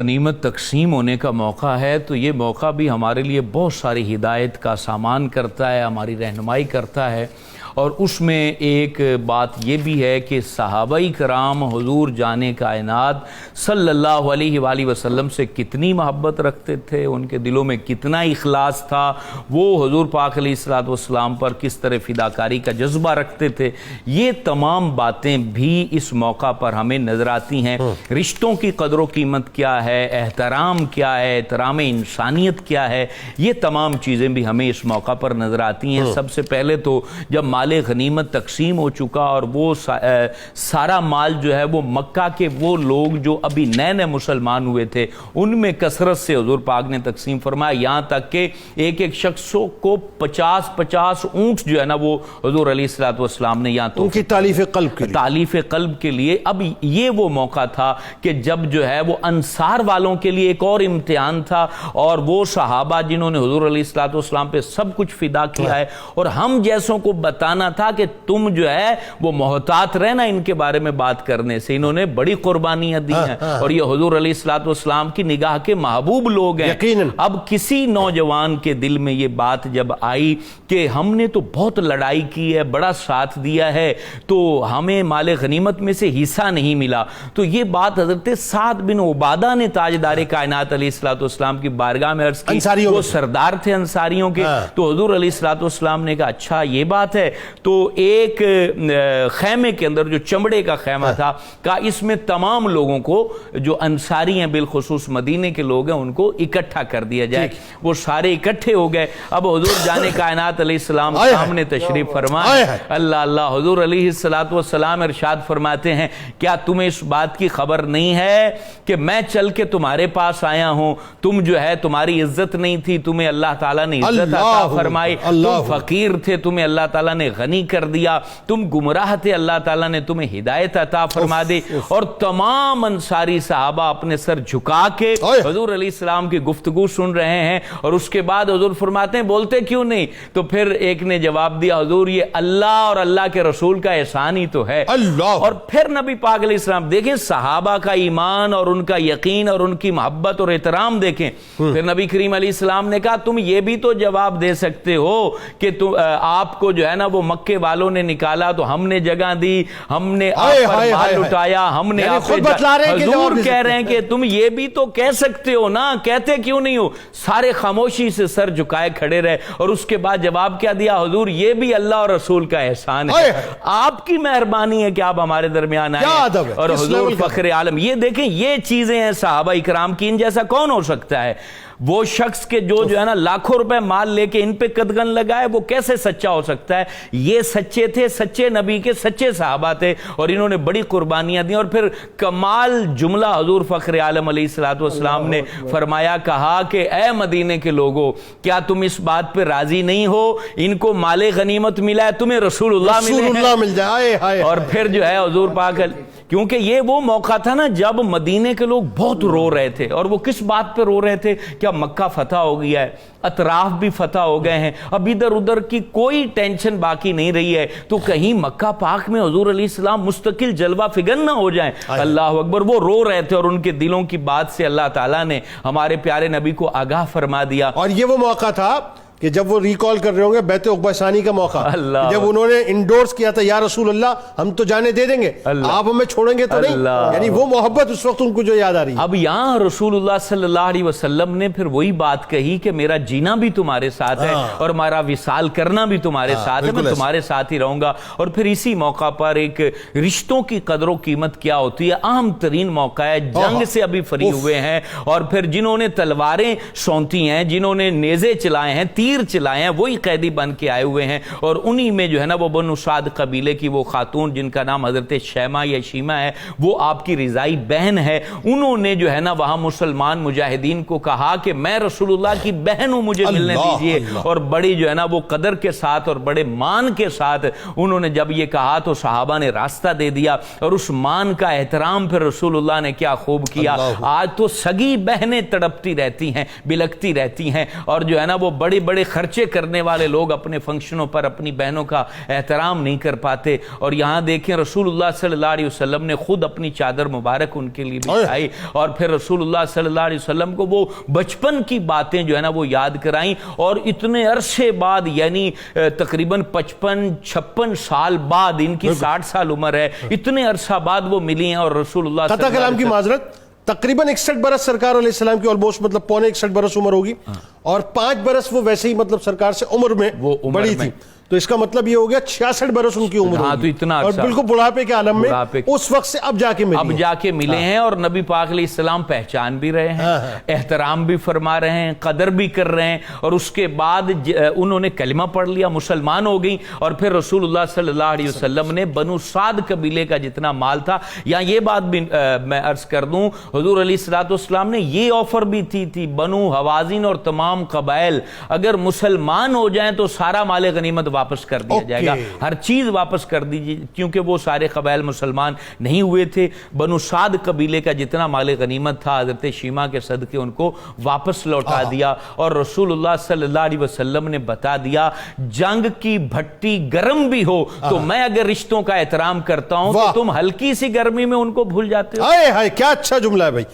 गनीमत तकसीम होने का मौका है तो ये मौका भी हमारे लिए बहुत सारी हिदायत का सामान करता है, हमारी रहनुमाई करता है। और उसमें एक बात ये भी है कि सहाबाई कराम हुजूर जाने कायनात सल्लल्लाहु अलैहि वसल्लम से कितनी मोहब्बत रखते थे, उनके दिलों में कितना इखलास था, वो हुजूर पाक अलैहिस्सलातु वस्सलाम पर किस तरह फ़िदाकारी का जज्बा रखते थे, ये तमाम बातें भी इस मौका पर हमें नज़र आती हैं। रिश्तों की कदर व कीमत क्या है, एहतराम क्या है, एहतराम इंसानियत क्या है, ये तमाम चीज़ें भी हमें इस मौका पर नज़र आती हैं। सबसे पहले तो जब माल गनीमत तकसीम हो चुका और वो सारा माल जो है वो मक्का के वो लोग जो अभी नए नए मुसलमान हुए थे उनमें कसरत से हुजूर पाक ने तकसीम फरमाया, यहाँ तक कि एक एक शख्सों को 50-50 ऊँट जो है ना वो हुजूर अलैहिस्सलातु वस्सलाम ने यहाँ तो उनकी तालीफ क़ल्ब के लिए। अब ये वो मौका था कि जब जो है वो अंसार वालों के लिए एक और इम्तिहान था और वो सहाबा जिन्होंने हुजूर अलैहिस्सलातु वस्सलाम पे सब कुछ फिदा किया है और हम जैसों को बताना था कि तुम जो है वो मोहतात रहना इनके बारे में बात करने से, इन्होंने बड़ी कुर्बानियां दी हैं और ये हुजूर अलैहिस्सलातु वस्सलाम की निगाह के महबूब लोग हैं। अब किसी नौजवान के दिल में ये बात जब आई कि हमने तो बहुत लड़ाई की है, बड़ा साथ दिया है, तो हमें माले गनीमत में से हिस्सा नहीं मिला, तो ये बात हजरत साद बिन उबादा ने ताजदार कायनात अलैहिस्सलातु वस्सलाम की बारगाह में अर्ज की। वो सरदार थे अंसारियों के। तो हुजूर अलैहिस्सलातु वस्सलाम ने कहा अच्छा ये बात है। तो एक खैमे के अंदर जो चमड़े का खैमा था का इसमें तमाम लोगों को जो अंसारी हैं बिलखुसूस मदीने के लोग हैं उनको इकट्ठा कर दिया जाए। वो सारे इकट्ठे हो गए। अब हुजूर जाने कायनात अलैहिस्सलाम सामने तशरीफ फरमाए। अल्लाह अल्लाह। हुजूर अलैहिस्सलातु वस्सलाम इरशाद फरमाते हैं क्या तुम्हें इस बात की खबर नहीं है कि मैं चल के तुम्हारे पास आया हूं, तुम जो है तुम्हारी इज्जत नहीं थी, तुम्हें अल्लाह ताला ने इज्जत अता फरमाई, तुम फकीर थे, तुम्हें अल्लाह ताला ने गनी कर दिया, तुम गुमराह थे, अल्लाह ताला ने तुम्हें हिदायत अता फरमा दी। और तमाम अंसारी सहाबा अपने सर झुका के हुजूर अलैहिस्सलाम की गुफ्तगू सुन रहे हैं और उसके बाद हुजूर फरमाते हैं बोलते क्यों नहीं? तो फिर एक ने जवाब दिया हुजूर ये अल्लाह और अल्लाह के रसूल का एहसान ही तो है। और फिर नबी पाक अलैहिस्सलाम देखें साहाबा का ईमान और उनका यकीन और उनकी मोहब्बत और एहतराम देखें। फिर नबी करीम अलैहिस्सलाम ने कहा तुम ये भी तो जवाब दे सकते हो कि तुम आपको जो है ना वो मक्के वालों ने निकाला तो हमने जगह दी, हमने आप पर माल लुटाया, हमने आप पे हुजूर कह रहे हैं कि तुम ये भी तो कह सकते हो ना, कहते क्यों नहीं हो? सारे खामोशी से सर झुकाए खड़े रहे और उसके बाद जवाब क्या दिया हुजूर ये भी अल्लाह और रसूल का एहसान है, आपकी मेहरबानी है कि आप हमारे दरमियान आए और हुजूर फखरे आलम। ये देखें ये चीजें हैं सहाबा इकराम की, इन जैसा कौन हो सकता है? वो शख्स के जो है ना लाखों रुपए माल लेके इन पे कदगन लगाए वो कैसे सच्चा हो सकता है? ये सच्चे थे, सच्चे नबी के सच्चे सहाबा थे और इन्होंने बड़ी कुर्बानियां दी। और फिर कमाल जुमला हुजूर फखरे आलम अलैहिस्सलातु वस्सलाम ने फरमाया, कहा कि ए मदीने के लोगों क्या तुम इस बात पे राजी नहीं हो इनको माले गनीमत मिला है, तुम्हें रसूलुल्लाह मिल जाए। और फिर जो है हुजूर पाक, क्योंकि ये वो मौका था ना जब मदीने के लोग बहुत रो रहे थे और वो किस बात पे रो रहे थे? क्या मक्का फतह हो गया है, अतराफ भी फतह हो गए हैं, अब इधर उधर की कोई टेंशन बाकी नहीं रही है, तो कहीं मक्का पाक में हुजूर अलैहिस्सलाम मुस्तकिल जलवा फिगर ना हो जाए। अल्लाह अकबर। वो रो रहे थे और उनके दिलों की बात से अल्लाह ताला ने हमारे प्यारे नबी को आगाह फरमा दिया। और ये वो मौका था कि जब वो रिकॉल कर रहे होंगे बैत उक़बा सानी का मौका, जब उन्होंने इंडोर्स किया था या रसूल अल्लाह हम तो जाने दे देंगे, आप हमें छोड़ेंगे तो नहीं, यानी वो मोहब्बत उस वक्त उनको जो याद आ रही है। अब यहाँ रसूलुल्लाह सल्लल्लाहु अलैहि वसल्लम ने फिर वही बात कही कि मेरा जीना भी तुम्हारे साथ है और हमारा विसाल करना भी तुम्हारे साथ है, मैं तुम्हारे साथ ही रहूंगा। और फिर इसी मौका पर एक रिश्तों की कदर कीमत क्या होती है, अहम तरीन मौका है, जंग से अभी फरी हुए हैं और फिर जिन्होंने तलवारें सौंती हैं, जिन्होंने नेज़े चलाए हैं, तीर चलाए हैं, वही कैदी बन के आए हुए हैं। और उन्हीं में जो है ना वो बनु साद कबीले की वो खातून जिनका नाम हजरत शैमा या शीमा है, वो आपकी रिजाई बहन है, उन्होंने जो है ना वहां मुसलमान मुजाहिदीन को कहा कि मैं रसूलुल्लाह की बहन हूं, मुझे मिलने दीजिए। और बड़ी जो है ना वो कदर के साथ और बड़े मान के साथ उन्होंने जब ये कहा तो सहाबा ने रास्ता दे दिया और उस मान का एहतराम फिर रसूलुल्लाह ने क्या खूब किया। आज तो सगी बहनें तड़पती रहती हैं, बिलखती रहती हैं और जो है ना वो बड़े बड़े بڑے خرچے کرنے والے لوگ اپنے فنکشنوں پر اپنی بہنوں کا احترام نہیں کر پاتے، اور یہاں دیکھیں رسول اللہ صلی اللہ علیہ وسلم نے خود اپنی چادر مبارک ان کے لیے بچھائی، اور پھر رسول اللہ صلی اللہ علیہ وسلم کو وہ بچپن کی باتیں جو ہے نا وہ یاد کرائیں، اور اتنے عرصے بعد یعنی تقریباً 55-56 سال بعد، ان کی 60 سال عمر ہے، اتنے عرصہ بعد وہ ملی ہیں، اور رسول اللہ صلی اللہ علیہ کلام کی معذرت، تقریباً 61 برس سرکار علیہ السلام کی آلموسٹ مطلب پونے 61 برس عمر ہوگی، اور 5 برس وہ ویسے ہی مطلب سرکار سے عمر میں بڑی تھی، تو اس کا مطلب یہ ہو گیا 66 برس ان کی عمر تو اتنا اور بالکل بڑھاپے کے عالم میں اس وقت سے اب جا کے ملے ہیں، اور نبی پاک علیہ السلام پہچان بھی رہے ہیں، احترام بھی فرما رہے ہیں، قدر بھی کر رہے ہیں، اور اس کے بعد انہوں نے کلمہ پڑھ لیا، مسلمان ہو گئی، اور پھر رسول اللہ صلی اللہ علیہ وسلم نے بنو سعد قبیلے کا جتنا مال تھا، یا یہ بات بھی میں عرض کر دوں، حضور علیہ السلام نے یہ آفر بھی تھی بنو حوازن اور تمام قبائل اگر مسلمان ہو جائیں تو سارا مال غنیمت واپس کر دیا جائے گا، ہر چیز واپس کر دیجیے، کیونکہ وہ سارے قبائل مسلمان نہیں ہوئے تھے۔ بنو سعد قبیلے کا جتنا مال غنیمت تھا حضرت شیمہ کے صدقے ان کو واپس لوٹا دیا، اور رسول اللہ صلی اللہ علیہ وسلم نے بتا دیا جنگ کی بھٹی گرم بھی ہو تو میں اگر رشتوں کا احترام کرتا ہوں تو تم ہلکی سی گرمی میں ان کو بھول جاتے ہو۔ کیا اچھا جملہ ہے بھائی۔